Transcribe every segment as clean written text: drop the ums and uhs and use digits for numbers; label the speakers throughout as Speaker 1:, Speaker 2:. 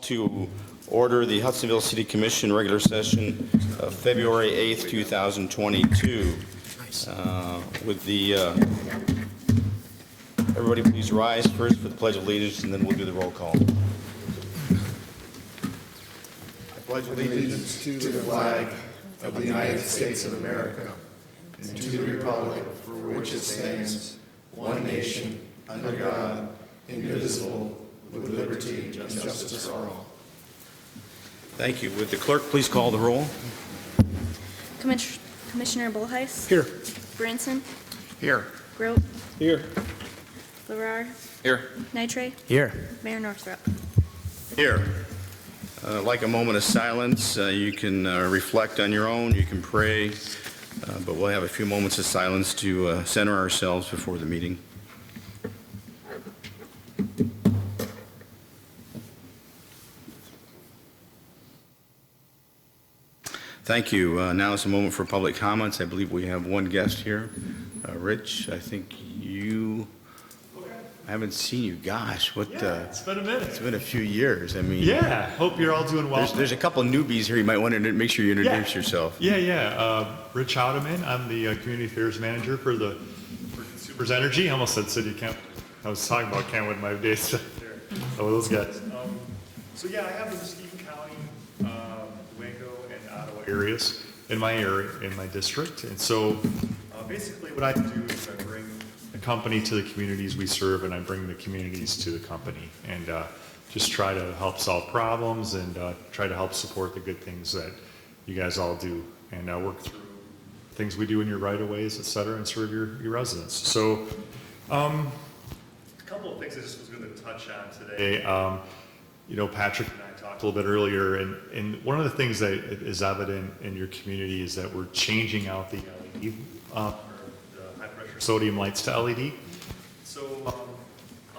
Speaker 1: to order the Hudsonville City Commission regular session of February 8th, 2022. With the, everybody please rise first for the Pledge of Allegiance, and then we'll do the roll call.
Speaker 2: I pledge allegiance to the flag of the United States of America and to the republic for which it stands, one nation, under God, indivisible, with liberty and justice for all.
Speaker 1: Thank you. Would the clerk please call the roll?
Speaker 3: Commissioner Bullheis?
Speaker 2: Here.
Speaker 3: Branson?
Speaker 2: Here.
Speaker 3: Grote?
Speaker 2: Here.
Speaker 3: Farrar?
Speaker 1: Here.
Speaker 3: Nitre?
Speaker 4: Here.
Speaker 3: Mayor Northrup?
Speaker 1: Here. Like a moment of silence, you can reflect on your own, you can pray, but we'll have a few moments of silence to center ourselves before the meeting. Thank you. Now is a moment for public comments. I believe we have one guest here. Rich, I think you... I haven't seen you. Gosh, what?
Speaker 4: Yeah, it's been a minute.
Speaker 1: It's been a few years. I mean,
Speaker 4: Yeah, hope you're all doing well.
Speaker 1: there's a couple of newbies here. You might want to make sure you introduce yourself.
Speaker 4: Rich Houdeman. I'm the Community Affairs Manager for Consumers Energy. I almost said City Camp. I was talking about Kentwood my days there. Oh, those guys. I have the Muskegon County, Durango, and Ottawa areas in my area, in my district. And so basically what I do is I bring the company to the communities we serve, and I bring the communities to the company, and just try to help solve problems and try to help support the good things that you guys all do, and work through things we do in your right-of-ways, et cetera, and serve your residents. So a couple of things I just was going to touch on today. Patrick and I talked a little bit earlier, and one of the things that is evident in your community is that we're changing out the LED, the high-pressure sodium lights to LED. So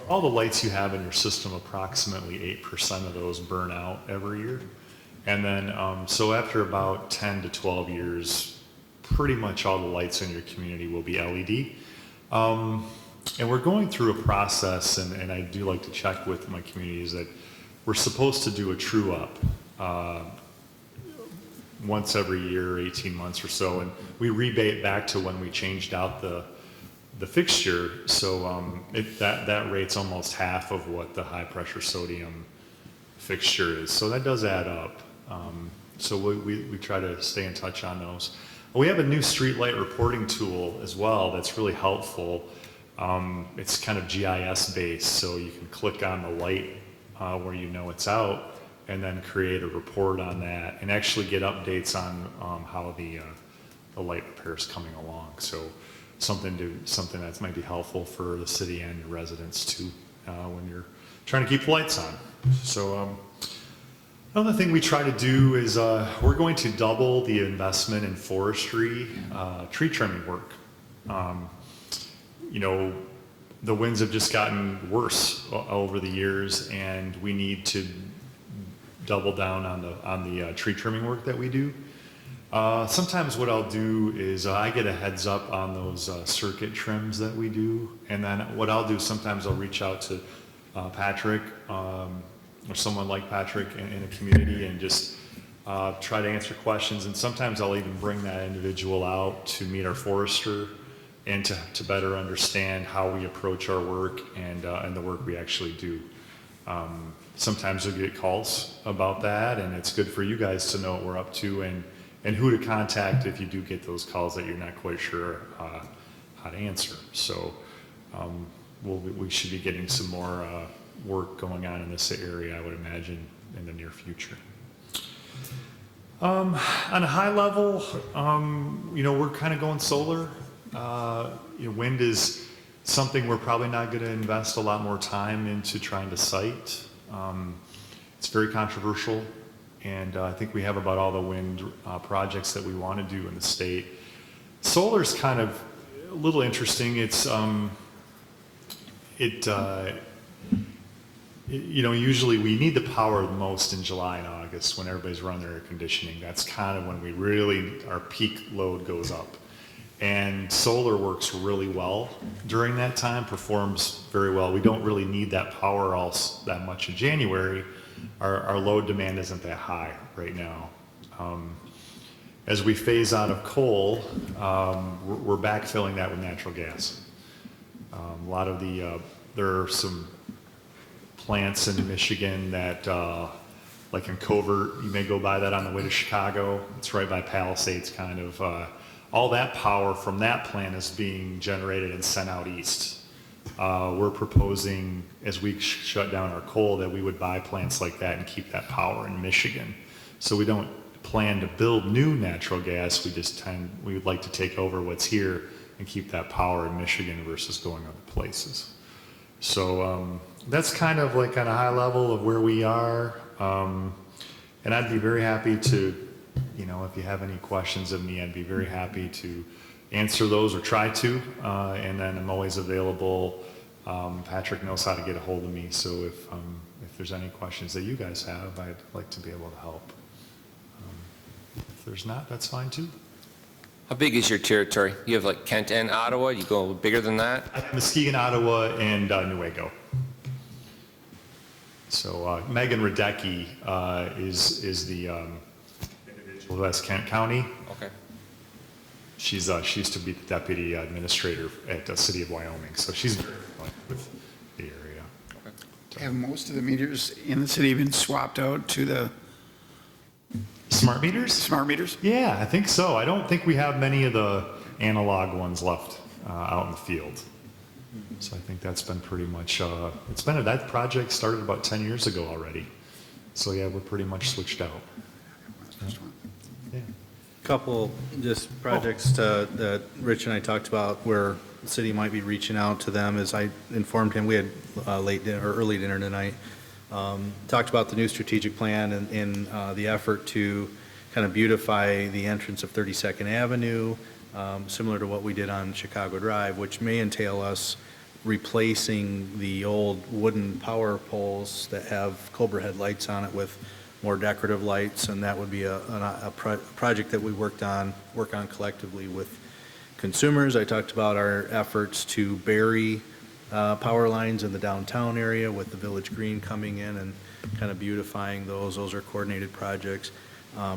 Speaker 4: all the lights you have in your system, approximately 8% of those burn out every year. And then, so after about 10 to 12 years, pretty much all the lights in your community will be LED. And we're going through a process, and I do like to check with my communities that we're supposed to do a true up once every year, 18 months or so, and we rebate back to when we changed out the fixture. So that rate's almost half of what the high pressure sodium fixture is. So that does add up. So we try to stay in touch on those. We have a new street light reporting tool as well that's really helpful. It's kind of GIS based, so you can click on the light where you know it's out, and then create a report on that, and actually get updates on how the light repair is coming along. So something that might be helpful for the city and your residents too, when you're trying to keep the lights on. So another thing we try to do is we're going to double the investment in forestry tree trimming work. The winds have just gotten worse over the years, and we need to double down on the tree trimming work that we do. Sometimes what I'll do is I get a heads up on those circuit trims that we do, and then what I'll do, sometimes I'll reach out to Patrick or someone like Patrick in a community and just try to answer questions, and sometimes I'll even bring that individual out to meet our forester and to better understand how we approach our work and the work we actually do. Sometimes you'll get calls about that, and it's good for you guys to know what we're up to and who to contact if you do get those calls that you're not quite sure how to answer. So we should be getting some more work going on in this area, I would imagine, in the near future. On a high level, we're kind of going solar. Wind is something we're probably not going to invest a lot more time into trying to site. It's very controversial, and I think we have about all the wind projects that we want to do in the state. Solar is kind of a little interesting. It's usually we need the power the most in July and August when everybody's running their air conditioning. That's kind of when our peak load goes up. And solar works really well during that time, performs very well. We don't really need that power that much in January, our load demand isn't that high right now. As we phase out of coal, we're backfilling that with natural gas. A lot of there are some plants in Michigan that, like in Covert, you may go by that on the way to Chicago. It's right by Palisades, kind of. All that power from that plant is being generated and sent out east. We're proposing, as we shut down our coal, that we would buy plants like that and keep that power in Michigan. So we don't plan to build new natural gas. We would like to take over what's here and keep that power in Michigan versus going other places. So that's kind of like on a high level of where we are. And I'd be very happy to, if you have any questions of me, I'd be very happy to answer those or try to. And then I'm always available. Patrick knows how to get a hold of me. So if there's any questions that you guys have, I'd like to be able to help. If there's not, that's fine too.
Speaker 5: How big is your territory? You have like Kent and Ottawa? You go bigger than that?
Speaker 4: I have Muskegon, Ottawa, and Newaygo. So Megan Radecki is the individual who has Kent County.
Speaker 5: Okay.
Speaker 4: She used to be the deputy administrator at the city of Wyoming, so she's very familiar with the area.
Speaker 5: Okay.
Speaker 6: Have most of the meters in the city been swapped out to the
Speaker 4: Smart meters?
Speaker 6: smart meters?
Speaker 4: Yeah, I think so. I don't think we have many of the analog ones left out in the field. So I think that's been pretty much, that project started about 10 years ago already. So yeah, we're pretty much switched out. Yeah.
Speaker 7: Couple just projects that Rich and I talked about where the city might be reaching out to them. As I informed him, we had late dinner or early dinner tonight. Talked about the new strategic plan and the effort to kind of beautify the entrance of 32nd Avenue, similar to what we did on Chicago Drive, which may entail us replacing the old wooden power poles that have Cobra head lights on it with more decorative lights, and that would be a project that we work on collectively with consumers. I talked about our efforts to bury power lines in the downtown area with the Village Green coming in and kind of beautifying those. Those are coordinated projects.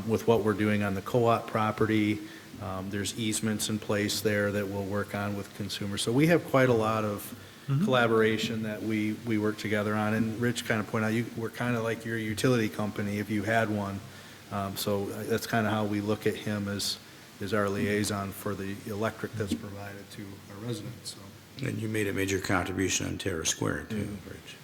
Speaker 7: With what we're doing on the co-op property, there's easements in place there that we'll work on with consumers. So we have quite a lot of collaboration that we work together on. And Rich kind of pointed out, we're kind of like your utility company if you had one. So that's kind of how we look at him as our liaison for the electric that's provided to our residents. So.
Speaker 1: And you made a major contribution on Terra Square, too, Rich.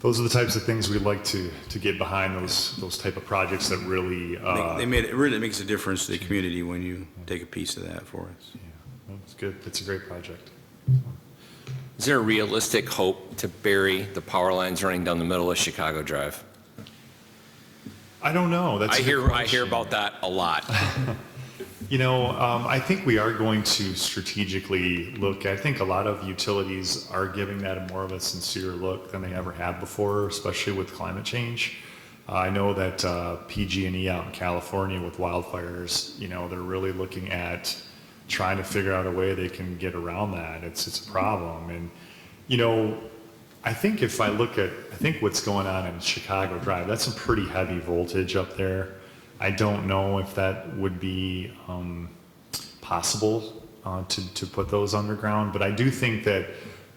Speaker 4: Those are the types of things we'd like to get behind, those type of projects that really...
Speaker 1: It really makes a difference to the community when you take a piece of that for us.
Speaker 4: Yeah, well, it's good. It's a great project.
Speaker 5: Is there a realistic hope to bury the power lines running down the middle of Chicago Drive?
Speaker 4: I don't know. That's
Speaker 5: I
Speaker 4: a good
Speaker 5: hear
Speaker 4: question.
Speaker 5: about that a lot.
Speaker 4: I think we are going to strategically look. I think a lot of utilities are giving that more of a sincere look than they ever have before, especially with climate change. I know that PG&E out in California with wildfires, they're really looking at trying to figure out a way they can get around that. It's a problem. And, I think if I look at, what's going on in Chicago Drive, that's some pretty heavy voltage up there. I don't know if that would be possible to put those underground, but I do think that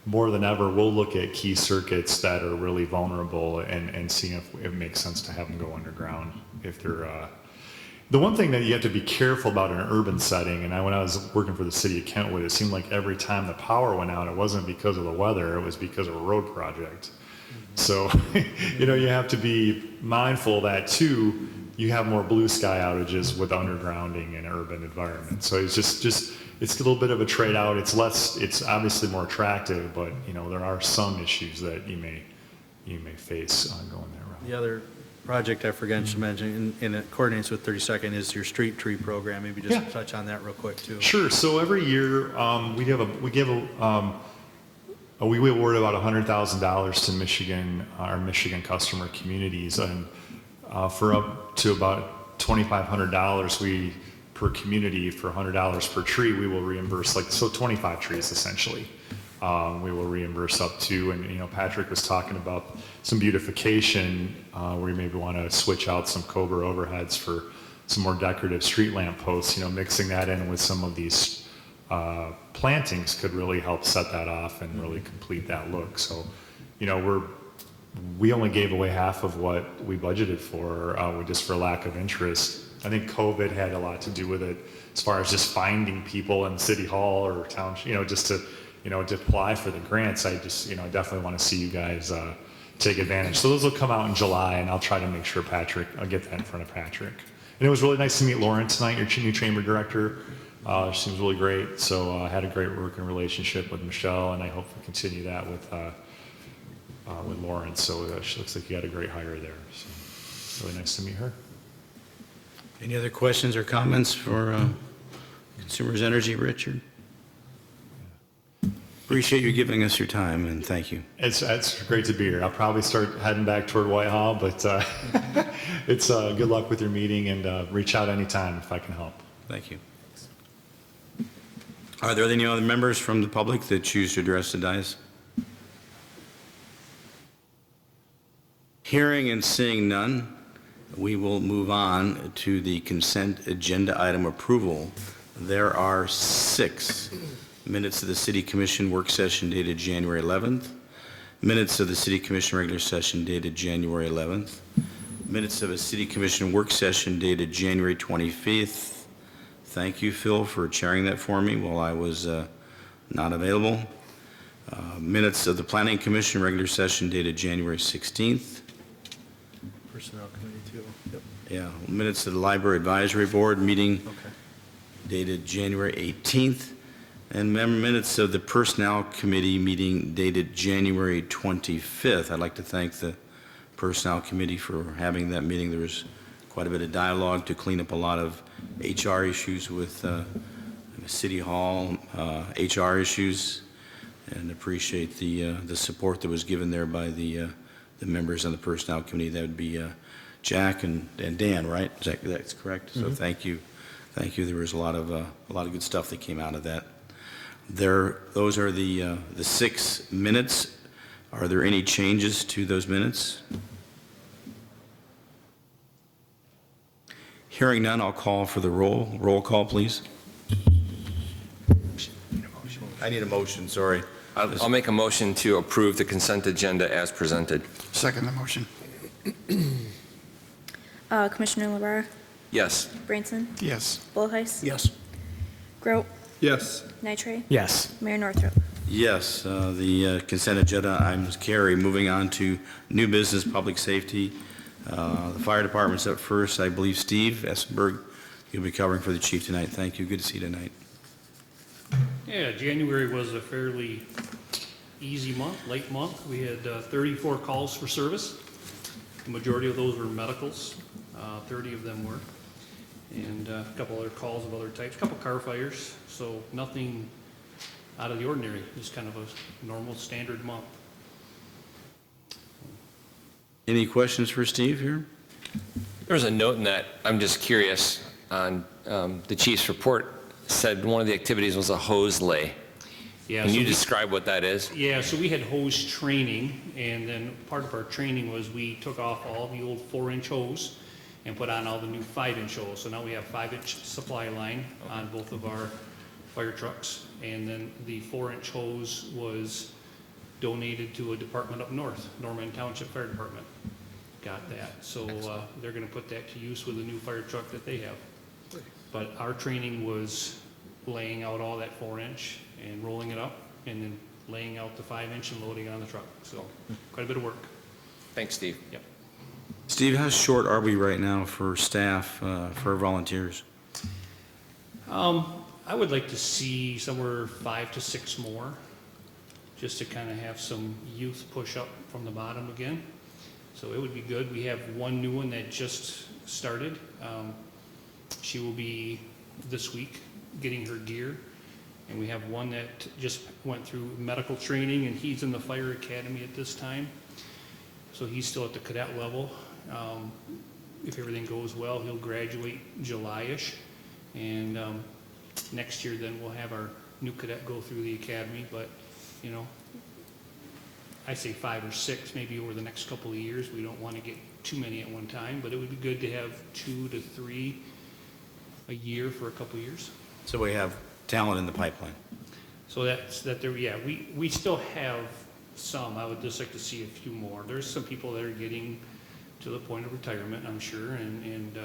Speaker 4: more than ever, we'll look at key circuits that are really vulnerable and see if it makes sense to have them go underground. If they're the one thing that you have to be careful about in an urban setting, and when I was working for the city of Kentwood, it seemed like every time the power went out, it wasn't because of the weather, it was because of a road project. So, you have to be mindful of that too. You have more blue sky outages with undergrounding in urban environments. So it's just it's a little bit of a trade out. It's obviously more attractive, but there are some issues that you may face going that route.
Speaker 7: The other project I forgot to mention, in it coordinates with 32nd, is your street tree program. Maybe just touch on that real quick too.
Speaker 4: Sure. So every year we award about $100,000 to Michigan, our Michigan customer communities, and for up to about $2,500 per community, for $100 per tree, we will reimburse 25 trees essentially. we will reimburse up to. And, Patrick was talking about some beautification, where you maybe want to switch out some Cobra overheads for some more decorative street lamp posts. Mixing that in with some of these plantings could really help set that off and really complete that look. So, we only gave away half of what we budgeted for, just for lack of interest. I think COVID had a lot to do with it, as far as just finding people in City Hall or town, just to apply for the grants. I just, definitely want to see you guys take advantage. So those will come out in July, and I'll try to make sure I'll get that in front of Patrick. And it was really nice to meet Lauren tonight, your new chamber director. She seems really great. So I had a great working relationship with Michelle, and I hope to continue that with Lauren. So she looks like you had a great hire there. So really nice to meet her.
Speaker 1: Any other questions or comments for Consumers Energy, Richard? Appreciate you giving us your time, and thank you.
Speaker 4: It's great to be here. I'll probably start heading back toward Whitehall, but it's good luck with your meeting, and reach out anytime if I can help.
Speaker 1: Thank you. Are there any other members from the public that choose to address the dais? Hearing and seeing none, we will move on to the consent agenda item approval. There are 6 minutes of the City Commission work session dated January 11th, minutes of the City Commission regular session dated January 11th, minutes of a City Commission work session dated January 25th. Thank you, Phil, for chairing that for me while I was not available. Minutes of the Planning Commission regular session dated January 16th.
Speaker 7: Personnel Committee too. Yep.
Speaker 1: Yeah, minutes of the Library Advisory Board meeting
Speaker 7: Okay.
Speaker 1: dated January 18th. And minutes of the Personnel Committee meeting dated January 25th. I'd like to thank the Personnel Committee for having that meeting. There was quite a bit of dialogue to clean up a lot of HR issues with City Hall, HR issues, and appreciate the support that was given there by the members on the Personnel Committee. That would be Jack and Dan, right? That's correct. So thank you. There was a lot of good stuff that came out of that. Those are the 6 minutes. Are there any changes to those minutes? Hearing none, I'll call for the roll. Roll call, please. I need a motion, sorry.
Speaker 5: I'll make a motion to approve the consent agenda as presented.
Speaker 6: Second the motion.
Speaker 3: Commissioner LeBar,
Speaker 5: Yes.
Speaker 3: Branson,
Speaker 6: Yes.
Speaker 3: Bullheis,
Speaker 6: Yes.
Speaker 3: Grote,
Speaker 6: Yes.
Speaker 3: Nitre,
Speaker 6: Yes.
Speaker 3: Mayor Northrop.
Speaker 1: Yes, the consent agenda items carry. Moving on to new business, public safety. The fire department's up first. I believe Steve Essenberg, you'll be covering for the chief tonight. Thank you. Good to see you tonight.
Speaker 8: Yeah, January was a fairly easy month, late month. We had 34 calls for service. The majority of those were medicals, 30 of them were, and a couple other calls of other types, a couple car fires, so nothing out of the ordinary, just kind of a normal standard month.
Speaker 1: Any questions for Steve here?
Speaker 5: There was a note in that, I'm just curious, on the chief's report, said one of the activities was a hose lay.
Speaker 8: Yeah,
Speaker 5: Can
Speaker 8: so
Speaker 5: you
Speaker 8: we-
Speaker 5: describe what that is?
Speaker 8: Yeah, so we had hose training, and then part of our training was we took off all the old 4-inch hose and put on all the new 5-inch hose. So now we have 5-inch supply line on both of our fire trucks. And then the 4-inch hose was donated to a department up north, Norman Township Fire Department. Got that. So they're gonna put that to use with the new fire truck that they have. But our training was laying out all that 4-inch and rolling it up, and then laying out the 5-inch and loading it on the truck. So quite a bit of work.
Speaker 5: Thanks, Steve.
Speaker 8: Yep.
Speaker 1: Steve, how short are we right now for staff, for volunteers?
Speaker 8: I would like to see somewhere 5 to 6 more, just to kind of have some youth push up from the bottom again. So it would be good. We have one new one that just started. She will be this week getting her gear. And we have one that just went through medical training, and he's in the fire academy at this time. So he's still at the cadet level. If everything goes well, he'll graduate July-ish. And next year then we'll have our new cadet go through the academy. But you know, I say 5 or 6 maybe over the next couple of years. We don't want to get too many at one time, but it would be good to have 2 to 3 a year for a couple of years.
Speaker 1: So we have talent in the pipeline.
Speaker 8: So that there, yeah, we still have some. I would just like to see a few more. There's some people that are getting to the point of retirement, I'm sure, and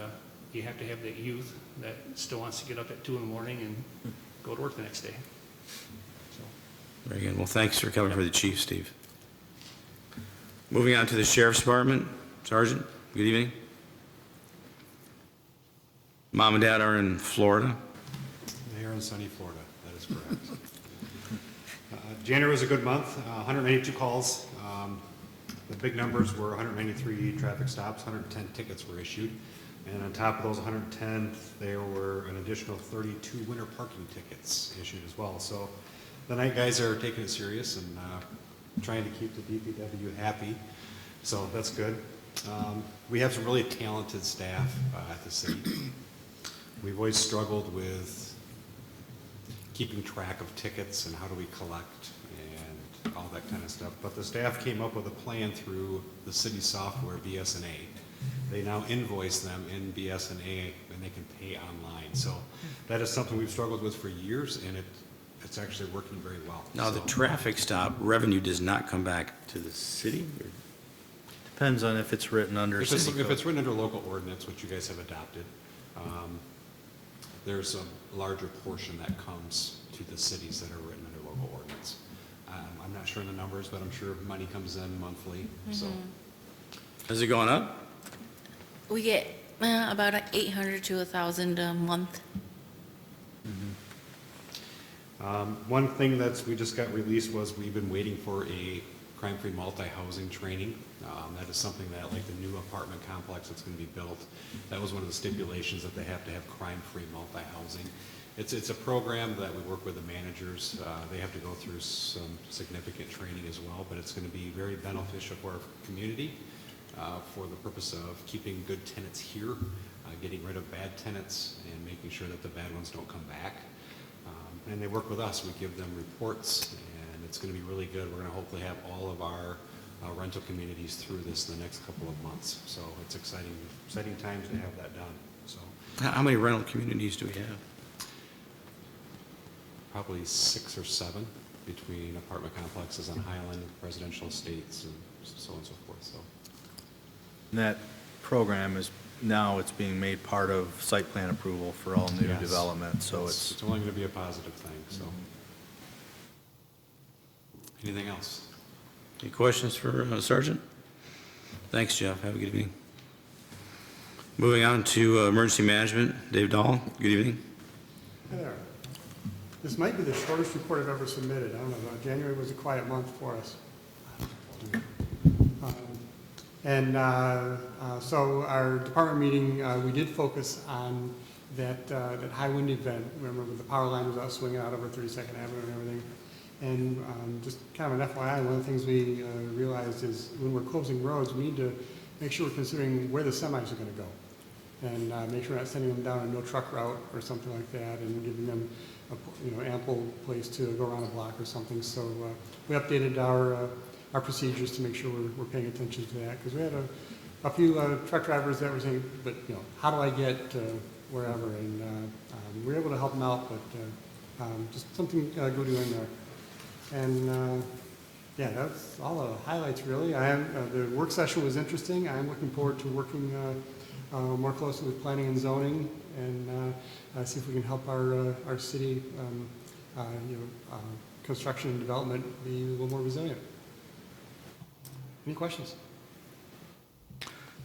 Speaker 8: you have to have that youth that still wants to get up at 2 in the morning and go to work the next day. So,
Speaker 1: Very good. Well, thanks for coming for the chief, Steve. Moving on to the Sheriff's Department. Sergeant, good evening. Mom and Dad are in Florida.
Speaker 9: They are in sunny Florida, that is correct. January was a good month, 192 calls. The big numbers were 193 traffic stops, 110 tickets were issued. And on top of those 110, there were an additional 32 winter parking tickets issued as well. So the night guys are taking it serious and trying to keep the DPW happy. So that's good. We have some really talented staff at the city. We've always struggled with keeping track of tickets and how do we collect and all that kind of stuff. But the staff came up with a plan through the city software, BS&A. They now invoice them in BS&A and they can pay online. So that is something we've struggled with for years, and it's actually working very well.
Speaker 1: Now, the traffic stop revenue does not come back to the city? Or-
Speaker 7: Depends on if it's written under
Speaker 9: If
Speaker 7: city
Speaker 9: it's
Speaker 7: code.
Speaker 9: written under local ordinance, which you guys have adopted, there's a larger portion that comes to the cities that are written under local ordinance. I'm not sure in the numbers, but I'm sure money comes in monthly, so.
Speaker 1: Has it gone up?
Speaker 10: We get about 800 to 1,000 a month.
Speaker 9: One thing we just got released was we've been waiting for a crime-free multi-housing training. That is something that, like the new apartment complex that's going to be built, that was one of the stipulations that they have to have crime-free multi-housing. It's a program that we work with the managers. They have to go through some significant training as well, but it's going to be very beneficial for our community for the purpose of keeping good tenants here, getting rid of bad tenants, and making sure that the bad ones don't come back. And they work with us. We give them reports, and it's going to be really good. We're going to hopefully have all of our rental communities through this in the next couple of months. So it's exciting times to have that done. So
Speaker 1: How many rental communities do we have?
Speaker 9: probably 6 or 7 between apartment complexes on Highland, residential estates, and so on and so forth. So
Speaker 7: And that program is, now it's being made part of site plan approval for all new
Speaker 9: Yes.
Speaker 7: development, so it's,
Speaker 9: only going to be a positive thing. So anything else?
Speaker 1: Any questions for Sergeant? Thanks, Jeff. Have a good evening. Moving on to emergency management. Dave Dahl, good evening.
Speaker 11: Hi there. This might be the shortest report I've ever submitted. I don't know, January was a quiet month for us. So our department meeting, we did focus on that high wind event. Remember, the power line was out swinging out over 32nd Avenue and everything. And just kind of an FYI, one of the things we realized is when we're closing roads, we need to make sure we're considering where the semis are going to go. And make sure we're not sending them down a no truck route or something like that, and giving them ample place to go around a block or something. So we updated our procedures to make sure we're paying attention to that, because we had a few truck drivers that were saying, but how do I get wherever? And we were able to help them out, but just something good to do in there. And yeah, that's all the highlights really. The work session was interesting. I'm looking forward to working more closely with planning and zoning, and see if we can help our city construction and development be a little more resilient. Any questions?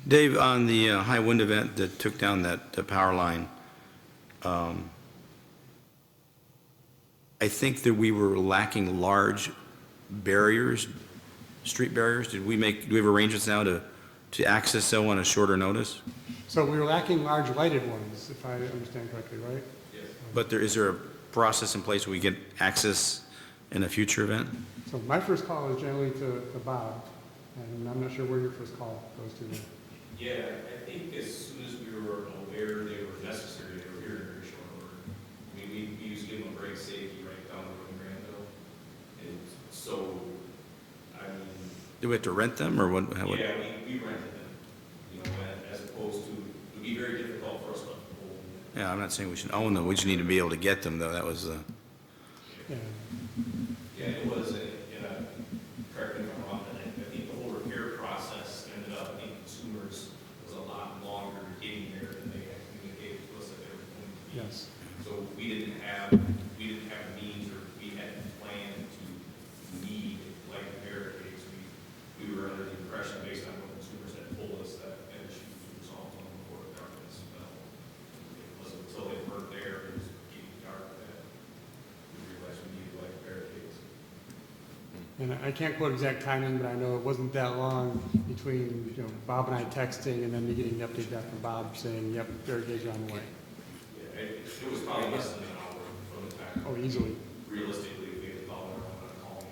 Speaker 1: Dave, on the high wind event that took down that power line, I think that we were lacking large barriers, street barriers. Do we have arrangements now to access so on a shorter notice?
Speaker 11: So we were lacking large lighted ones, if I understand correctly, right?
Speaker 1: Yes. But is there a process in place where we get access in a future event?
Speaker 11: So my first call is generally to Bob, and I'm not sure where your first call goes to.
Speaker 12: Yeah, I think as soon as we were aware they were necessary, they were here in very short order. I mean, we used to give them a break safety right down the road in Granville. And so
Speaker 1: Do we have to rent them, or what?
Speaker 12: Yeah, we rented them, you know, as opposed to, it would be very difficult for us to hold.
Speaker 1: Yeah, I'm not saying we should own them, we just need to be able to get them, though, that was,
Speaker 11: Yeah.
Speaker 12: Yeah, it was, correct me if I'm wrong, and I think the whole repair process ended up, I think consumers was a lot longer getting there than they had communicated to us that they were going to be.
Speaker 11: Yes.
Speaker 12: So we didn't have the means, or we hadn't planned to need like barricades. We were under the impression, based on what consumers had told us, that an issue was resolved on before the darkness fell. It wasn't until they weren't there, it was getting dark, that we realized we needed like barricades.
Speaker 11: And I can't quote exact timing, but I know it wasn't that long between, you know, Bob and I texting and then me getting the update back from Bob saying, yep, barricades are on the way.
Speaker 12: Yeah, it was probably less than an hour from the time.
Speaker 11: Oh, easily.
Speaker 12: Realistically, if we had followed our own call,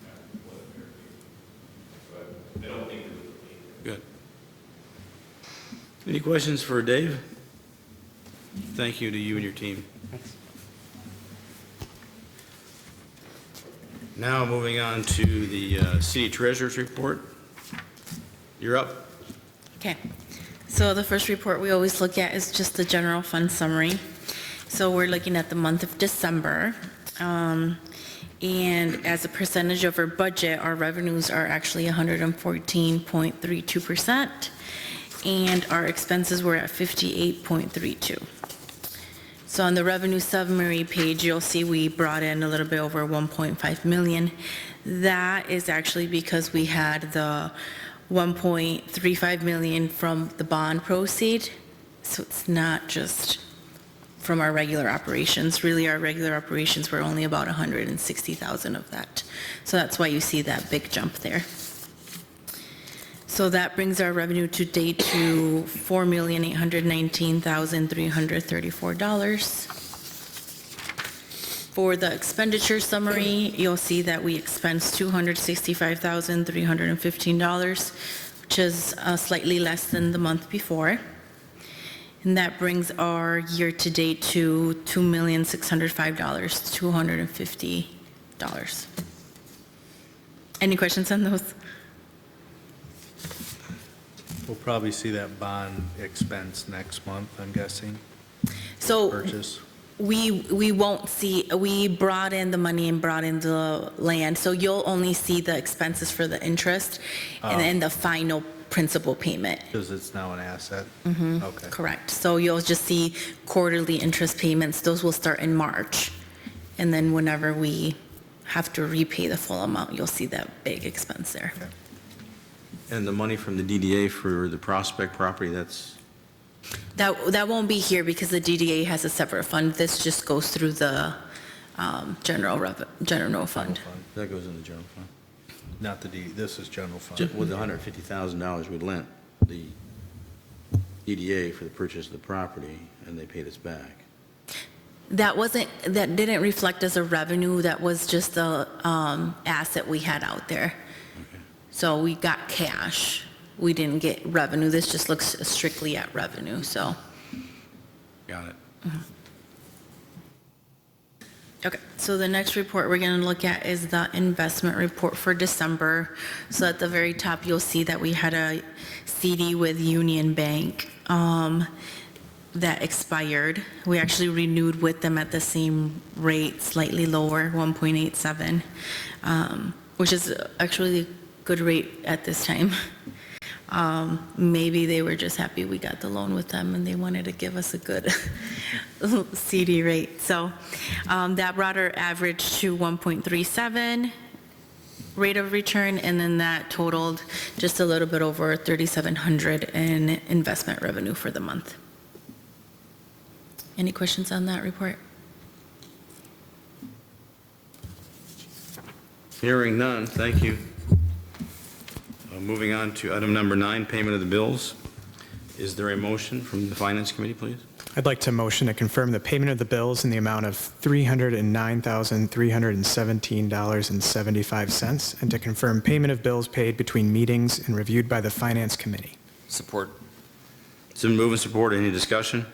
Speaker 12: that wasn't barricades. But I don't think we would have.
Speaker 1: good. Any questions for Dave? Thank you to you and your team.
Speaker 11: Thanks.
Speaker 1: Now, moving on to the city treasurer's report. You're up.
Speaker 10: Okay, so the first report we always look at is just the general fund summary. So we're looking at the month of December. And as a percentage of our budget, our revenues are actually 114.32%, and our expenses were at 58.32. So on the revenue summary page, you'll see we brought in a little bit over 1.5 million. That is actually because we had the 1.35 million from the bond proceed. So it's not just from our regular operations. Really, our regular operations were only about 160,000 of that. So that's why you see that big jump there. So that brings our revenue to date to $4,819,334. For the expenditure summary, you'll see that we expensed $265,315, which is slightly less than the month before. And that brings our year-to-date to $2,605,250. Any questions on those?
Speaker 7: We'll probably see that bond expense next month, I'm guessing,
Speaker 10: So
Speaker 7: purchase.
Speaker 10: we won't see, we brought in the money and brought in the land, so you'll only see the expenses for the interest and then the final principal payment.
Speaker 7: Because it's now an asset? Okay.
Speaker 10: Correct. So you'll just see quarterly interest payments. Those will start in March. And then whenever we have to repay the full amount, you'll see that big expense there.
Speaker 7: Okay.
Speaker 1: And the money from the DDA for the Prospect property, that's,
Speaker 10: That won't be here because the DDA has a separate fund. This just goes through the general fund.
Speaker 1: that goes in the general fund.
Speaker 7: Not the this is general fund.
Speaker 1: Just with the $150,000 we lent the DDA for the purchase of the property, and they paid us back.
Speaker 10: That didn't reflect as a revenue. That was just the asset we had out there.
Speaker 1: Okay.
Speaker 10: So we got cash. We didn't get revenue. This just looks strictly at revenue, so.
Speaker 1: Got it.
Speaker 10: Okay, so the next report we're going to look at is the investment report for December. So at the very top, you'll see that we had a CD with Union Bank that expired. We actually renewed with them at the same rate, slightly lower, 1.87, which is actually a good rate at this time. Maybe they were just happy we got the loan with them and they wanted to give us a good CD rate. So that brought our average to 1.37 rate of return, and then that totaled just a little bit over $3,700 in investment revenue for the month. Any questions on that report?
Speaker 1: Hearing none, thank you. Moving on to item number 9, payment of the bills. Is there a motion from the Finance Committee, please?
Speaker 13: I'd like to motion to confirm the payment of the bills in the amount of $309,317.75, and to confirm payment of bills paid between meetings and reviewed by the Finance Committee.
Speaker 5: Support.
Speaker 1: It's been moved and supported. Any discussion?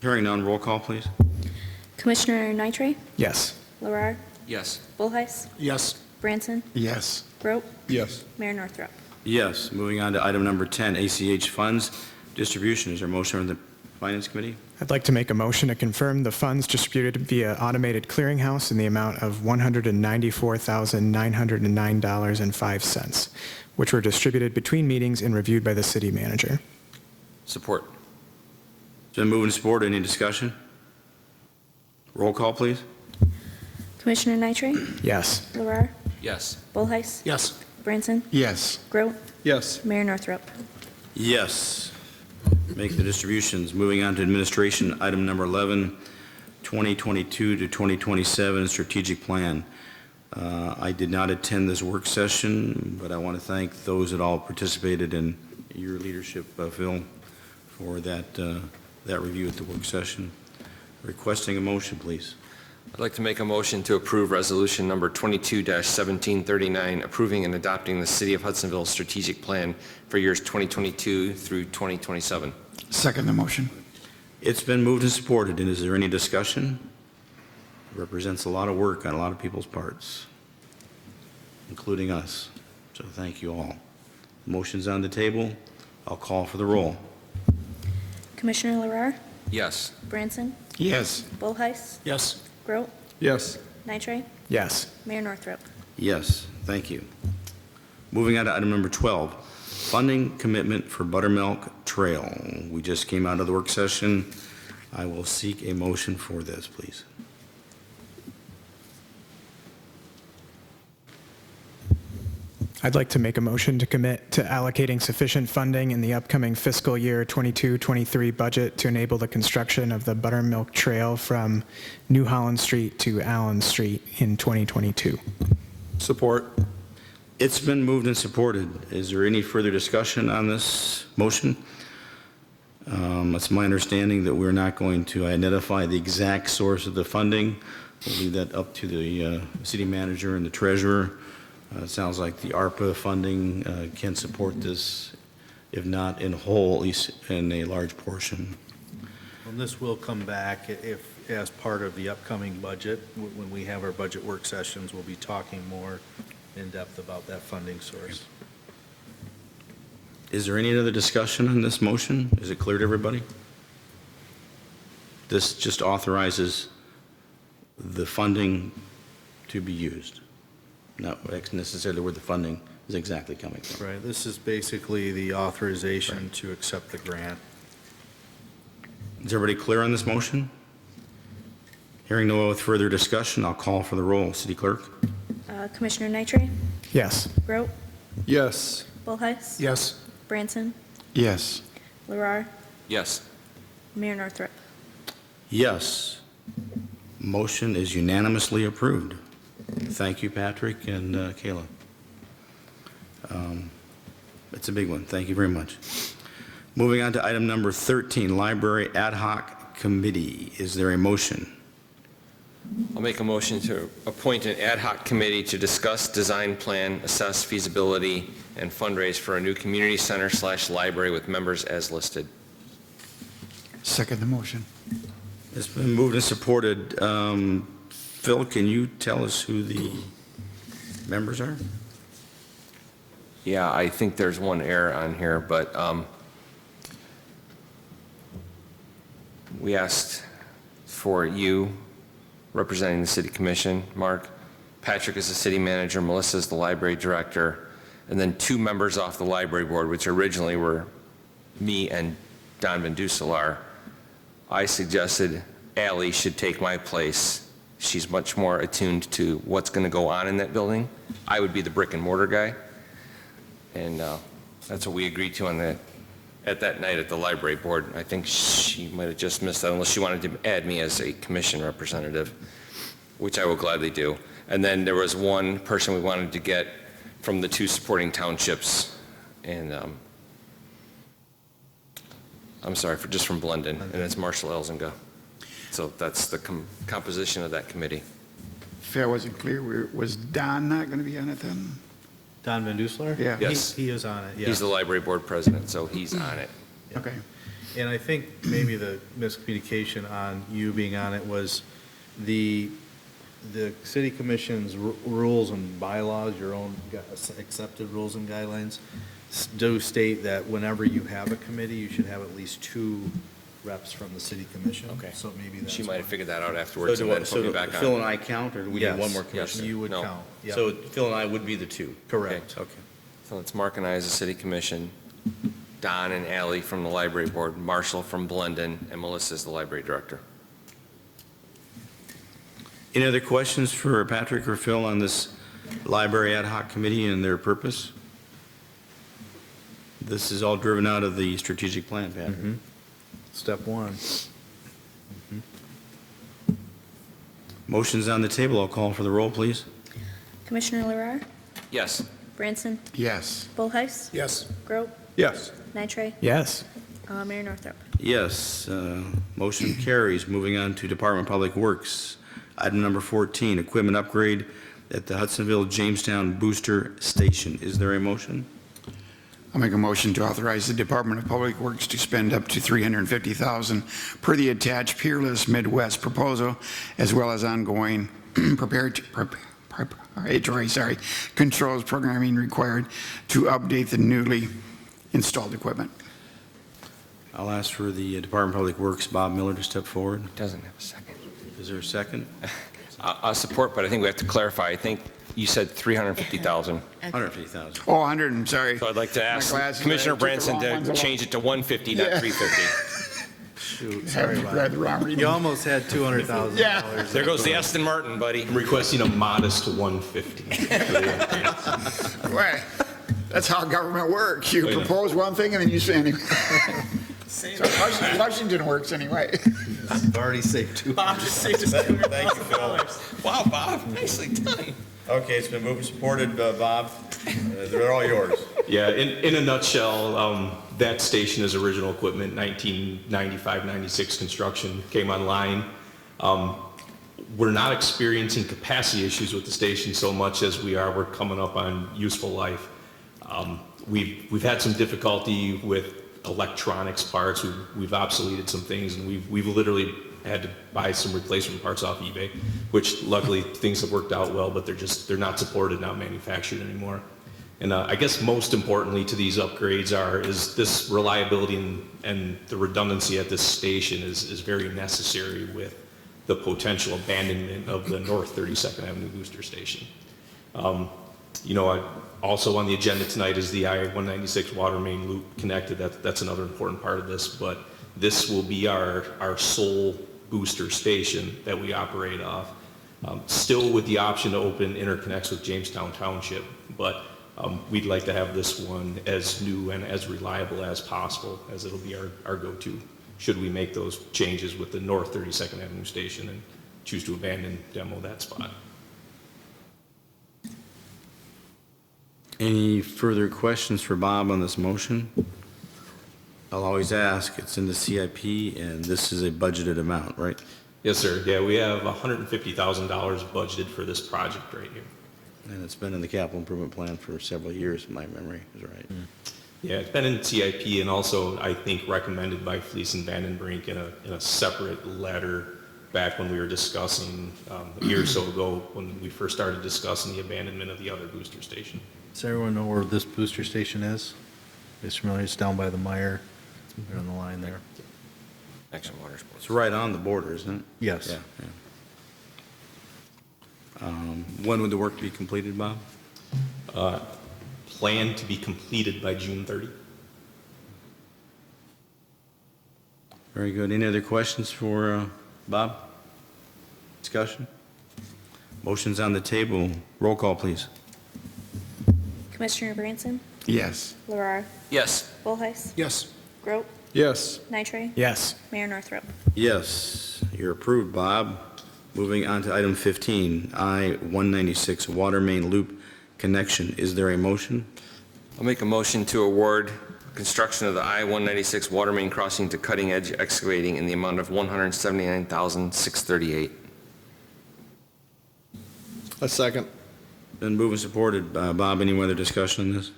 Speaker 1: Hearing none, roll call, please.
Speaker 3: Commissioner Nitre,
Speaker 13: Yes.
Speaker 3: Larrar,
Speaker 5: Yes.
Speaker 3: Bullheis,
Speaker 6: Yes.
Speaker 3: Branson,
Speaker 6: Yes.
Speaker 3: Grote,
Speaker 6: Yes.
Speaker 3: Mayor Northrop.
Speaker 1: Yes. Moving on to item number 10, ACH Funds Distribution. Is there a motion from the Finance Committee?
Speaker 13: I'd like to make a motion to confirm the funds distributed via automated clearinghouse in the amount of $194,909.05, which were distributed between meetings and reviewed by the city manager.
Speaker 5: Support.
Speaker 1: It's been moved and supported. Any discussion? Roll call, please.
Speaker 3: Commissioner Nitre,
Speaker 13: Yes.
Speaker 3: Larrar,
Speaker 5: Yes.
Speaker 3: Bullheis,
Speaker 6: Yes.
Speaker 3: Branson,
Speaker 6: Yes.
Speaker 3: Grote,
Speaker 6: Yes.
Speaker 3: Mayor Northrop.
Speaker 1: Yes. Make the distributions. Moving on to administration, item number 11, 2022 to 2027 strategic plan. I did not attend this work session, but I want to thank those that all participated in your leadership, Phil, for that review at the work session. Requesting a motion, please.
Speaker 5: I'd like to make a motion to approve resolution number 22-1739, approving and adopting the City of Hudsonville strategic plan for years 2022 through 2027.
Speaker 6: Second the motion.
Speaker 1: It's been moved and supported, and is there any discussion? It represents a lot of work on a lot of people's parts, including us, so thank you all. Motion's on the table. I'll call for the roll.
Speaker 3: Commissioner Larrar,
Speaker 5: Yes.
Speaker 3: Branson,
Speaker 6: Yes.
Speaker 3: Bullheis,
Speaker 6: Yes.
Speaker 3: Grote,
Speaker 6: Yes.
Speaker 3: Nitre,
Speaker 13: Yes.
Speaker 3: Mayor Northrop.
Speaker 1: Yes, thank you. Moving on to item number 12, funding commitment for Buttermilk Trail. We just came out of the work session. I will seek a motion for this, please.
Speaker 13: I'd like to make a motion to commit to allocating sufficient funding in the upcoming fiscal year 22-23 budget to enable the construction of the Buttermilk Trail from New Holland Street to Allen Street in 2022.
Speaker 6: Support.
Speaker 1: It's been moved and supported. Is there any further discussion on this motion? It's my understanding that we're not going to identify the exact source of the funding. We'll leave that up to the city manager and the treasurer. It sounds like the ARPA funding can support this, if not in whole, at least in a large portion.
Speaker 7: And this will come back if, as part of the upcoming budget, when we have our budget work sessions, we'll be talking more in depth about that funding source.
Speaker 1: Is there any other discussion on this motion? Is it clear to everybody? This just authorizes the funding to be used, not necessarily where the funding is exactly coming from.
Speaker 7: Right, this is basically the authorization to accept the grant.
Speaker 1: Is everybody clear on this motion? Hearing no further discussion, I'll call for the roll. City Clerk?
Speaker 3: Commissioner Nitre,
Speaker 13: Yes.
Speaker 3: Grote,
Speaker 6: Yes.
Speaker 3: Bullheis,
Speaker 6: Yes.
Speaker 3: Branson,
Speaker 6: Yes.
Speaker 3: Larrar,
Speaker 5: Yes.
Speaker 3: Mayor Northrop.
Speaker 1: Yes. Motion is unanimously approved. Thank you, Patrick and Kayla. It's a big one. Thank you very much. Moving on to item number 13, Library Ad Hoc Committee. Is there a motion?
Speaker 5: I'll make a motion to appoint an ad hoc committee to discuss design plan, assess feasibility, and fundraise for a new community center/library with members as listed.
Speaker 6: Second the motion.
Speaker 1: It's been moved and supported. Phil, can you tell us who the members are?
Speaker 5: Yeah, I think there's one error on here, but we asked for you representing the city commission, Mark. Patrick is the city manager, Melissa is the library director, and then 2 members off the library board, which originally were me and Don Van Dusselaar. I suggested Allie should take my place. She's much more attuned to what's going to go on in that building. I would be the brick and mortar guy. And that's what we agreed to at that night at the library board. I think she might have just missed that unless she wanted to add me as a commission representative, which I will gladly do. And then there was one person we wanted to get from the 2 supporting townships. And I'm sorry, just from Blendon, and it's Marshall Elzinga. So that's the composition of that committee.
Speaker 6: If I wasn't clear, was Don not going to be on it then?
Speaker 7: Don Van Dusselaar?
Speaker 6: Yeah.
Speaker 5: Yes.
Speaker 7: He is on it, yeah.
Speaker 5: He's the library board president, so he's on it.
Speaker 6: Okay.
Speaker 7: And I think maybe the miscommunication on you being on it was the the city commission's rules and bylaws, your own accepted rules and guidelines, do state that whenever you have a committee, you should have at least 2 reps from the city commission.
Speaker 5: Okay.
Speaker 7: So maybe that's.
Speaker 5: She might have
Speaker 7: why.
Speaker 5: figured that out afterwards and then put me back
Speaker 1: Phil
Speaker 5: on.
Speaker 1: and I count, or do we need
Speaker 7: Yes,
Speaker 1: one more
Speaker 7: yes,
Speaker 1: commissioner?
Speaker 7: you would
Speaker 5: No.
Speaker 7: count. Yep.
Speaker 1: So Phil and I would be the 2.
Speaker 7: Correct.
Speaker 1: Okay.
Speaker 5: So it's Mark and I as the city commission, Don and Ally from the library board, Marshall from Blendon, and Melissa is the library director.
Speaker 1: Any other questions for Patrick or Phil on this Library Ad Hoc Committee and their purpose? This is all driven out of the strategic plan, Patrick.
Speaker 7: Mhm. Step 1.
Speaker 1: Motion's on the table. I'll call for the roll, please.
Speaker 3: Commissioner Larrar,
Speaker 5: Yes.
Speaker 3: Branson,
Speaker 2: Yes.
Speaker 3: Bullheis,
Speaker 2: Yes.
Speaker 3: Grote,
Speaker 2: Yes.
Speaker 3: Nitre,
Speaker 13: Yes.
Speaker 3: Mayor Northrop.
Speaker 1: Yes, motion carries. Moving on to Department of Public Works. Item number 14, equipment upgrade at the Hudsonville Jamestown Booster Station. Is there a motion?
Speaker 6: I'll make a motion to authorize the Department of Public Works to spend up to $350,000 per the attached Peerless Midwest proposal, as well as ongoing preparatory controls programming required to update the newly installed equipment.
Speaker 1: I'll ask for the Department of Public Works, Bob Miller, to step forward.
Speaker 5: Doesn't have a second.
Speaker 1: Is there a second?
Speaker 5: I'll support, but I think we have to clarify. I think you said 350,000.
Speaker 1: 150,000.
Speaker 6: Oh, 100, I'm sorry.
Speaker 5: So I'd like to ask
Speaker 6: My glasses,
Speaker 5: Commissioner
Speaker 6: I took the
Speaker 5: Branson
Speaker 6: wrong ones
Speaker 5: to
Speaker 6: along.
Speaker 5: change it to 150, not
Speaker 6: Yeah.
Speaker 5: 350.
Speaker 7: Shoot,
Speaker 6: Sorry,
Speaker 7: sorry
Speaker 6: grabbed
Speaker 7: about
Speaker 6: the wrong
Speaker 7: that.
Speaker 6: reading.
Speaker 7: You almost had $200,000.
Speaker 6: Yeah.
Speaker 5: There goes the Aston Martin, buddy.
Speaker 12: I'm requesting a modest 150.
Speaker 6: Right. That's how government works. You propose one thing and then you say anyway. Washington works anyway.
Speaker 7: You've already saved 200.
Speaker 1: Bob just saved us Thank you, Phil.
Speaker 5: Wow, Bob, nicely done.
Speaker 1: Okay, it's been moved and supported, Bob. They're all yours.
Speaker 12: Yeah, in a nutshell, that station is original equipment, 1995-96 construction, came online. We're not experiencing capacity issues with the station so much as we're coming up on useful life. We've had some difficulty with electronics parts. We've obsoleted some things, and we've literally had to buy some replacement parts off eBay, which luckily things have worked out well, but they're not supported, not manufactured anymore. And I guess most importantly to these upgrades is this reliability and the redundancy at this station is very necessary with the potential abandonment of the North 32nd Avenue booster station. Also on the agenda tonight is the I-196 water main loop connected. That's another important part of this, but this will be our sole booster station that we operate off. Still with the option to open interconnects with Jamestown Township, but we'd like to have this one as new and as reliable as possible, as it'll be our go-to should we make those changes with the North 32nd Avenue station and choose to abandon, demo that spot.
Speaker 1: Any further questions for Bob on this motion? I'll always ask. It's in the CIP, and this is a budgeted amount, right?
Speaker 12: Yes, sir. Yeah, we have $150,000 budgeted for this project right here.
Speaker 1: And it's been in the capital improvement plan for several years, if my memory is right.
Speaker 12: Yeah, it's been in CIP and also, I think, recommended by Fleece and Vandenbrink in a separate letter back when we were discussing, a year or so ago, when we first started discussing the abandonment of the other booster station.
Speaker 7: Does everyone know where this booster station is? It's familiar, it's down by the Meyer, right on the line there.
Speaker 5: Action Water Sports.
Speaker 1: It's right on the border, isn't it?
Speaker 7: Yes.
Speaker 1: Yeah. When would the work be completed, Bob?
Speaker 12: Planned to be completed by June 30.
Speaker 1: Very good. Any other questions for Bob? Discussion? Motion's on the table. Roll call, please.
Speaker 3: Commissioner Branson,
Speaker 6: Yes.
Speaker 3: Larrar,
Speaker 5: Yes.
Speaker 3: Bullheis,
Speaker 2: Yes.
Speaker 3: Grote,
Speaker 2: Yes.
Speaker 3: Nitre,
Speaker 13: Yes.
Speaker 3: Mayor Northrop.
Speaker 1: Yes, you're approved, Bob. Moving on to item 15, I-196 Water Main Loop Connection. Is there a motion?
Speaker 5: I'll make a motion to award construction of the I-196 water main crossing to Cutting Edge Excavating in the amount of $179,638.
Speaker 2: A second.
Speaker 1: Been moved and supported. Bob, any other discussion on this?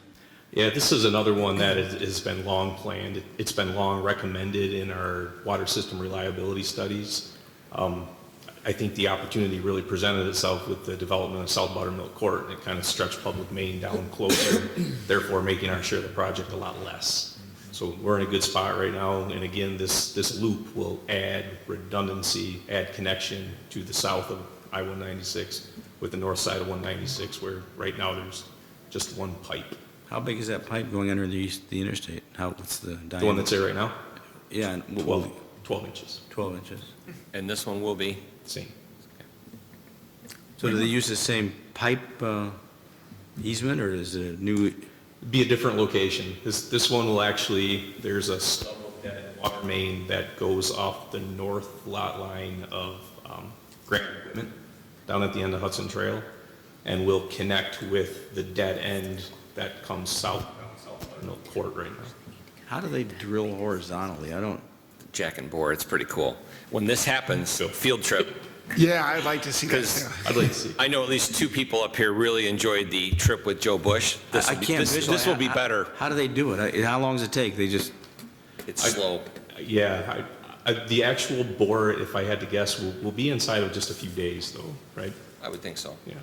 Speaker 12: Yeah, this is another one that has been long planned. It's been long recommended in our water system reliability studies. I think the opportunity really presented itself with the development of South Buttermilk Court, and it kind of stretched public main down closer, therefore making our share of the project a lot less. So we're in a good spot right now, and again, this loop will add redundancy, add connection to the south of I-196 with the north side of 196, where right now there's just one pipe.
Speaker 1: How big is that pipe going under the interstate? What's the diameter?
Speaker 12: The one that's there right now?
Speaker 1: Yeah, and
Speaker 12: 12 inches.
Speaker 1: 12 inches.
Speaker 5: And this one will be?
Speaker 12: Same.
Speaker 1: So do they use the same pipe easement, or is it a new?
Speaker 12: Be a different location. This one will actually, there's a stub of dead water main that goes off the north lot line of Grant Equipment down at the end of Hudson Trail, and will connect with the dead end that comes south, down South Buttermilk Court right now.
Speaker 1: How do they drill horizontally? I don't.
Speaker 5: Jack and bore, it's pretty cool. When this happens, field trip,
Speaker 6: Yeah, I'd like to see that.
Speaker 5: because
Speaker 6: too.
Speaker 12: I'd like to see.
Speaker 5: I know at least 2 people up here really enjoyed the trip with Joe Bush.
Speaker 1: I can't visualize.
Speaker 5: This will be better.
Speaker 1: How do they do it? How long does it take? They just.
Speaker 5: It's slow.
Speaker 12: Yeah, the actual bore, if I had to guess, will be inside of just a few days though, right?
Speaker 5: I would think so.
Speaker 12: Yeah.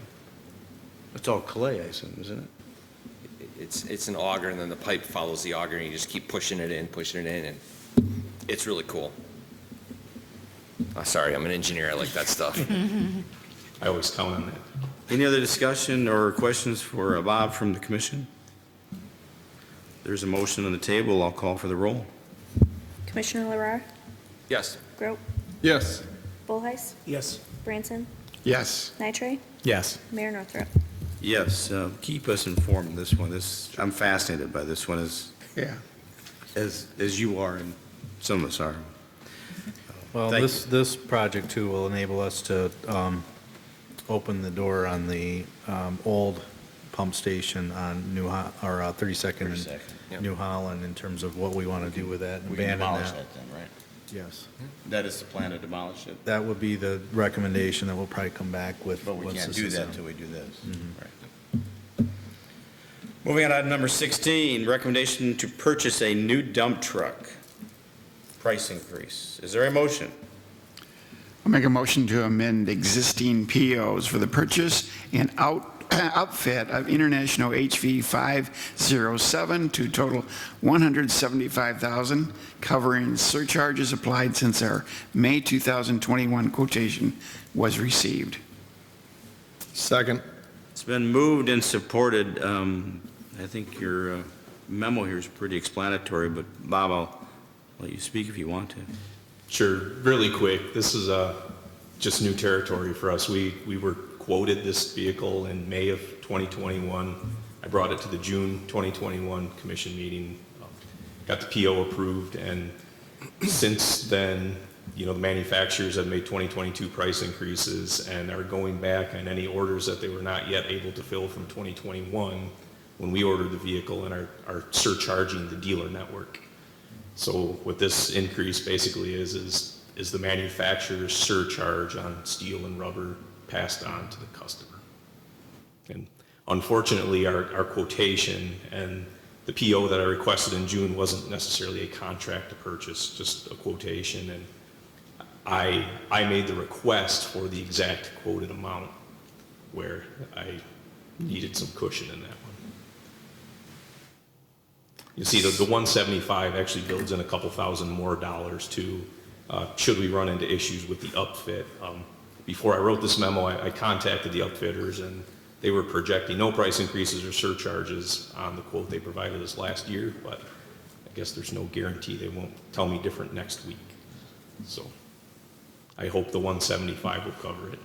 Speaker 1: It's all clay, I assume, isn't it?
Speaker 5: It's an auger, and then the pipe follows the auger, and you just keep pushing it in, and it's really cool. Sorry, I'm an engineer. I like that stuff.
Speaker 12: I always count on that.
Speaker 1: Any other discussion or questions for Bob from the commission? There's a motion on the table. I'll call for the roll.
Speaker 3: Commissioner Larrar,
Speaker 5: Yes.
Speaker 3: Grote,
Speaker 2: Yes.
Speaker 3: Bullheis,
Speaker 2: Yes.
Speaker 3: Branson,
Speaker 6: Yes.
Speaker 3: Nitre,
Speaker 13: Yes.
Speaker 3: Mayor Northrop.
Speaker 1: Yes, keep us informed on this one. I'm fascinated by this one
Speaker 6: Yeah.
Speaker 1: as you are and some of us are.
Speaker 7: Well,
Speaker 1: Thank
Speaker 7: this project too will enable us to open the door on the old pump station on 32nd and
Speaker 1: 32nd,
Speaker 5: yep.
Speaker 7: New Holland in terms of what we want to do with that.
Speaker 1: We can
Speaker 7: abandon
Speaker 1: demolish
Speaker 7: that.
Speaker 1: that then, right?
Speaker 7: Yes.
Speaker 1: That is the plan, to demolish it?
Speaker 7: That would be the recommendation that we'll probably come back with.
Speaker 1: But we
Speaker 7: once
Speaker 1: can't
Speaker 7: this
Speaker 1: do
Speaker 7: is
Speaker 1: that
Speaker 7: done.
Speaker 1: until we do this. Right. Moving on to item number 16, recommendation to purchase a new dump truck. Price increase. Is there a motion?
Speaker 6: I'll make a motion to amend existing POs for the purchase and outfit of International HV 507 to total $175,000, covering surcharges applied since our May 2021 quotation was received.
Speaker 2: Second.
Speaker 1: It's been moved and supported. I think your memo here is pretty explanatory, but Bob, I'll let you speak if you want to.
Speaker 12: Sure, really quick. This is just new territory for us. We were quoted this vehicle in May of 2021. I brought it to the June 2021 commission meeting, got the PO approved, and since then, the manufacturers have made 2022 price increases and are going back on any orders that they were not yet able to fill from 2021 when we ordered the vehicle, and are surcharging the dealer network. So what this increase basically is the manufacturer's surcharge on steel and rubber passed on to the customer. And unfortunately, our quotation and the PO that I requested in June wasn't necessarily a contract to purchase, just a quotation. And I made the request for the exact quoted amount where I needed some cushion in that one. You see, the 175 actually builds in a couple thousand more dollars too, should we run into issues with the upfit. Before I wrote this memo, I contacted the upfitters, and they were projecting no price increases or surcharges on the quote they provided us last year, but I guess there's no guarantee they won't tell me different next week. So I hope the 175 will cover it.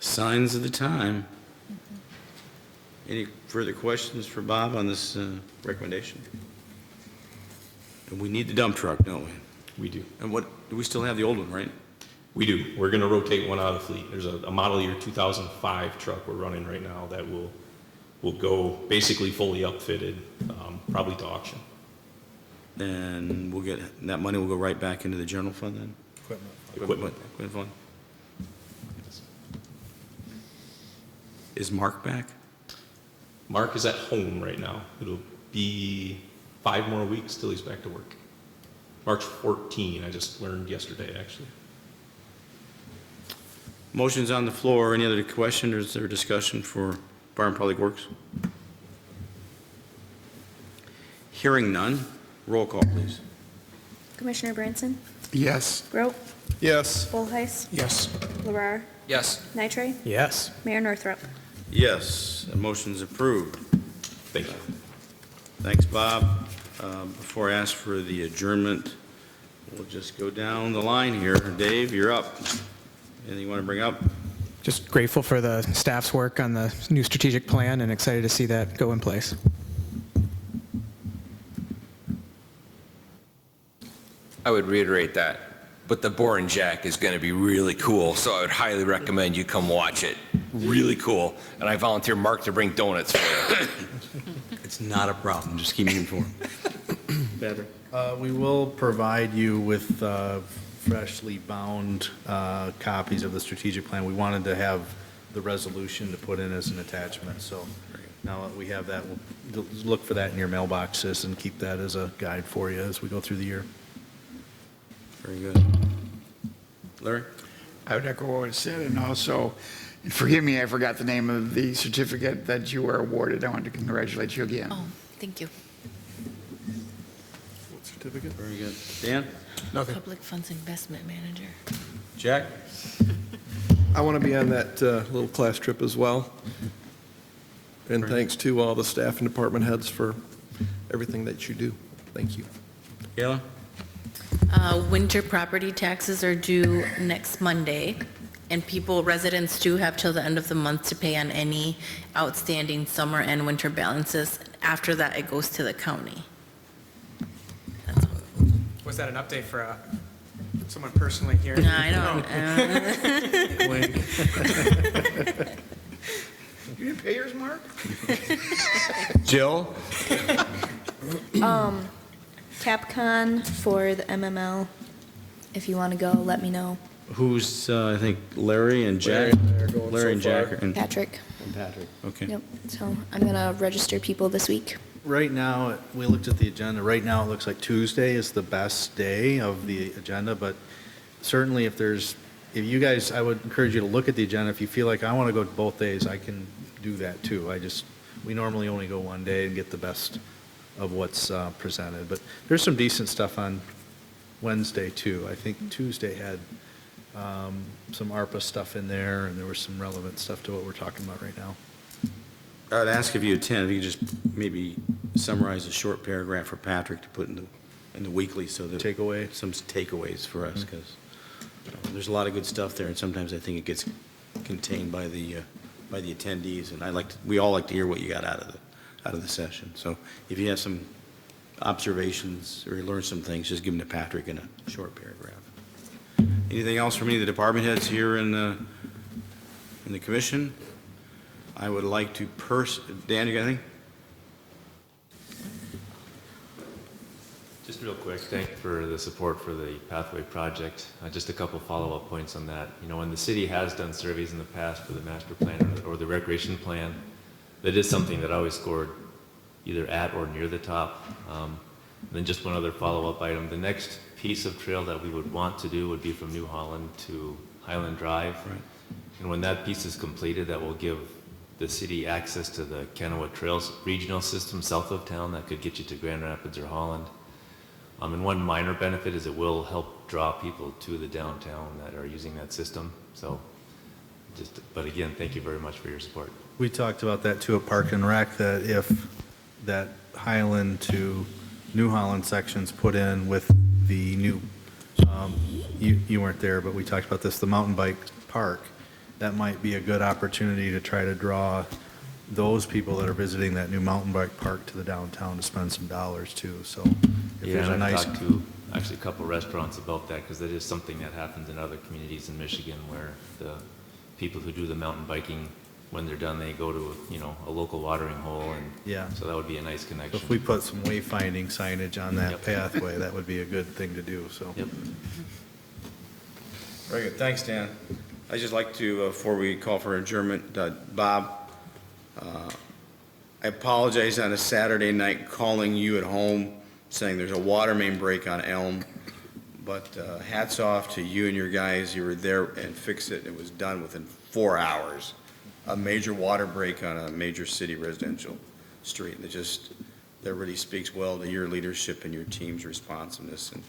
Speaker 1: Signs of the time. Any further questions for Bob on this recommendation? We need the dump truck, don't we?
Speaker 12: We do.
Speaker 1: And do we still have the old one, right?
Speaker 12: We do. We're going to rotate one out of the fleet. There's a model year 2005 truck we're running right now that will go basically fully upfitted, probably to auction.
Speaker 1: Then that money will go right back into the general fund then? Equipment fund. Is Mark back?
Speaker 12: Mark is at home right now. It'll be 5 more weeks till he's back to work. March 14, I just learned yesterday, actually.
Speaker 1: Motion's on the floor. Any other question or is there discussion for Fire and Public Works? Hearing none. Roll call, please.
Speaker 3: Commissioner Branson?
Speaker 6: Yes.
Speaker 3: Grote?
Speaker 2: Yes.
Speaker 3: Volheis?
Speaker 13: Yes.
Speaker 3: Larrar?
Speaker 5: Yes.
Speaker 3: Nitre?
Speaker 13: Yes.
Speaker 3: Mayor Northrop?
Speaker 1: Yes, the motion's approved. Thank you. Thanks, Bob. Before I ask for the adjournment, we'll just go down the line here. Dave, you're up. Anything you want to bring up?
Speaker 13: Just grateful for the staff's work on the new strategic plan and excited to see that go in place.
Speaker 5: I would reiterate that, but the Boar and Jack is going to be really cool, so I would highly recommend you come watch it. Really cool. And I volunteer Mark to bring donuts for you.
Speaker 1: It's not a problem. Just keep me informed. Patrick?
Speaker 7: We will provide you with freshly bound copies of the strategic plan. We wanted to have the resolution to put in as an attachment, so now that we have that, we'll look for that in your mailboxes and keep that as a guide for you as we go through the year.
Speaker 1: Very good. Larry?
Speaker 6: I would echo what was said, and also, forgive me, I forgot the name of the certificate that you were awarded. I want to congratulate you again.
Speaker 10: Oh, thank you.
Speaker 2: What certificate?
Speaker 1: Very good. Dan?
Speaker 2: Nothing.
Speaker 10: Public Funds Investment Manager.
Speaker 1: Jack?
Speaker 2: I want to be on that little class trip as well. And thanks to all the staff and department heads for everything that you do. Thank you.
Speaker 1: Kayla?
Speaker 10: Winter property taxes are due next Monday, and residents do have till the end of the month to pay on any outstanding summer and winter balances. After that, it goes to the county. That's all.
Speaker 13: Was that an update for someone personally here?
Speaker 10: No, I don't.
Speaker 6: You didn't pay yours, Mark?
Speaker 1: Jill?
Speaker 3: CapCon for the MML. If you want to go, let me know.
Speaker 1: Who's, I think, Larry and Jack? Larry and Jack. And
Speaker 3: Patrick.
Speaker 1: Patrick. Okay.
Speaker 3: Yep. So I'm going to register people this week.
Speaker 7: Right now, we looked at the agenda. Right now, it looks like Tuesday is the best day of the agenda, but certainly if you guys, I would encourage you to look at the agenda. If you feel like I want to go both days, I can do that too. We normally only go one day and get the best of what's presented, but there's some decent stuff on Wednesday too. I think Tuesday had some ARPA stuff in there, and there was some relevant stuff to what we're talking about right now.
Speaker 1: I would ask if you attend, if you could just maybe summarize a short paragraph for Patrick to put in the weekly so that.
Speaker 7: Takeaway?
Speaker 1: Some takeaways for us, because there's a lot of good stuff there, and sometimes I think it gets contained by the attendees, and we all like to hear what you got out of the session. So if you have some observations or you learn some things, just give them to Patrick in a short paragraph. Anything else from any of the department heads here in the commission? I would like to Dan, you got anything?
Speaker 14: Just real quick, thank you for the support for the Pathway project. Just a couple follow-up points on that. When the city has done surveys in the past for the master plan or the recreation plan, that is something that always scored either at or near the top. Then just one other follow-up item. The next piece of trail that we would want to do would be from New Holland to Highland Drive.
Speaker 1: Right.
Speaker 14: And when that piece is completed, that will give the city access to the Kennewood Trails regional system south of town that could get you to Grand Rapids or Holland. And one minor benefit is it will help draw people to the downtown that are using that system. But again, thank you very much for your support.
Speaker 7: We talked about that too at Park and Rec, that if that Highland to New Holland section's put in with the new, you weren't there, but we talked about this, the mountain bike park, that might be a good opportunity to try to draw those people that are visiting that new mountain bike park to the downtown to spend some dollars too. So if there's a
Speaker 14: I've
Speaker 7: nice.
Speaker 14: talked to actually a couple restaurants about that, because that is something that happens in other communities in Michigan where the people who do the mountain biking, when they're done, they go to a local watering hole, and
Speaker 7: Yeah.
Speaker 14: so that would be a nice connection.
Speaker 7: So if we put some wayfinding signage on that
Speaker 14: Yep.
Speaker 7: pathway, that would be a good thing to do, so.
Speaker 14: Yep.
Speaker 1: Very good. Thanks, Dan. I'd just like to, before we call for adjournment, Bob, I apologize on a Saturday night calling you at home saying there's a water main break on Elm, but hats off to you and your guys. You were there and fixed it. It was done within 4 hours. A major water break on a major city residential street. And that really speaks well to your leadership and your team's responsiveness. And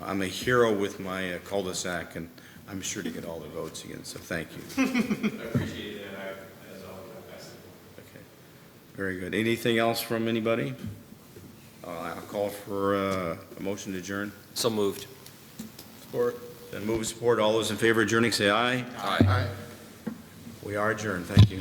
Speaker 1: I'm a hero with my cul-de-sac, and I'm sure to get all the votes again, so thank you.
Speaker 12: I appreciate it, and as always, I pass it.
Speaker 1: Okay, very good. Anything else from anybody? I'll call for a motion to adjourn.
Speaker 5: So moved.
Speaker 1: Support. Then move and support. All those in favor of adjourning, say aye.
Speaker 5: Aye.
Speaker 1: We are adjourned. Thank you.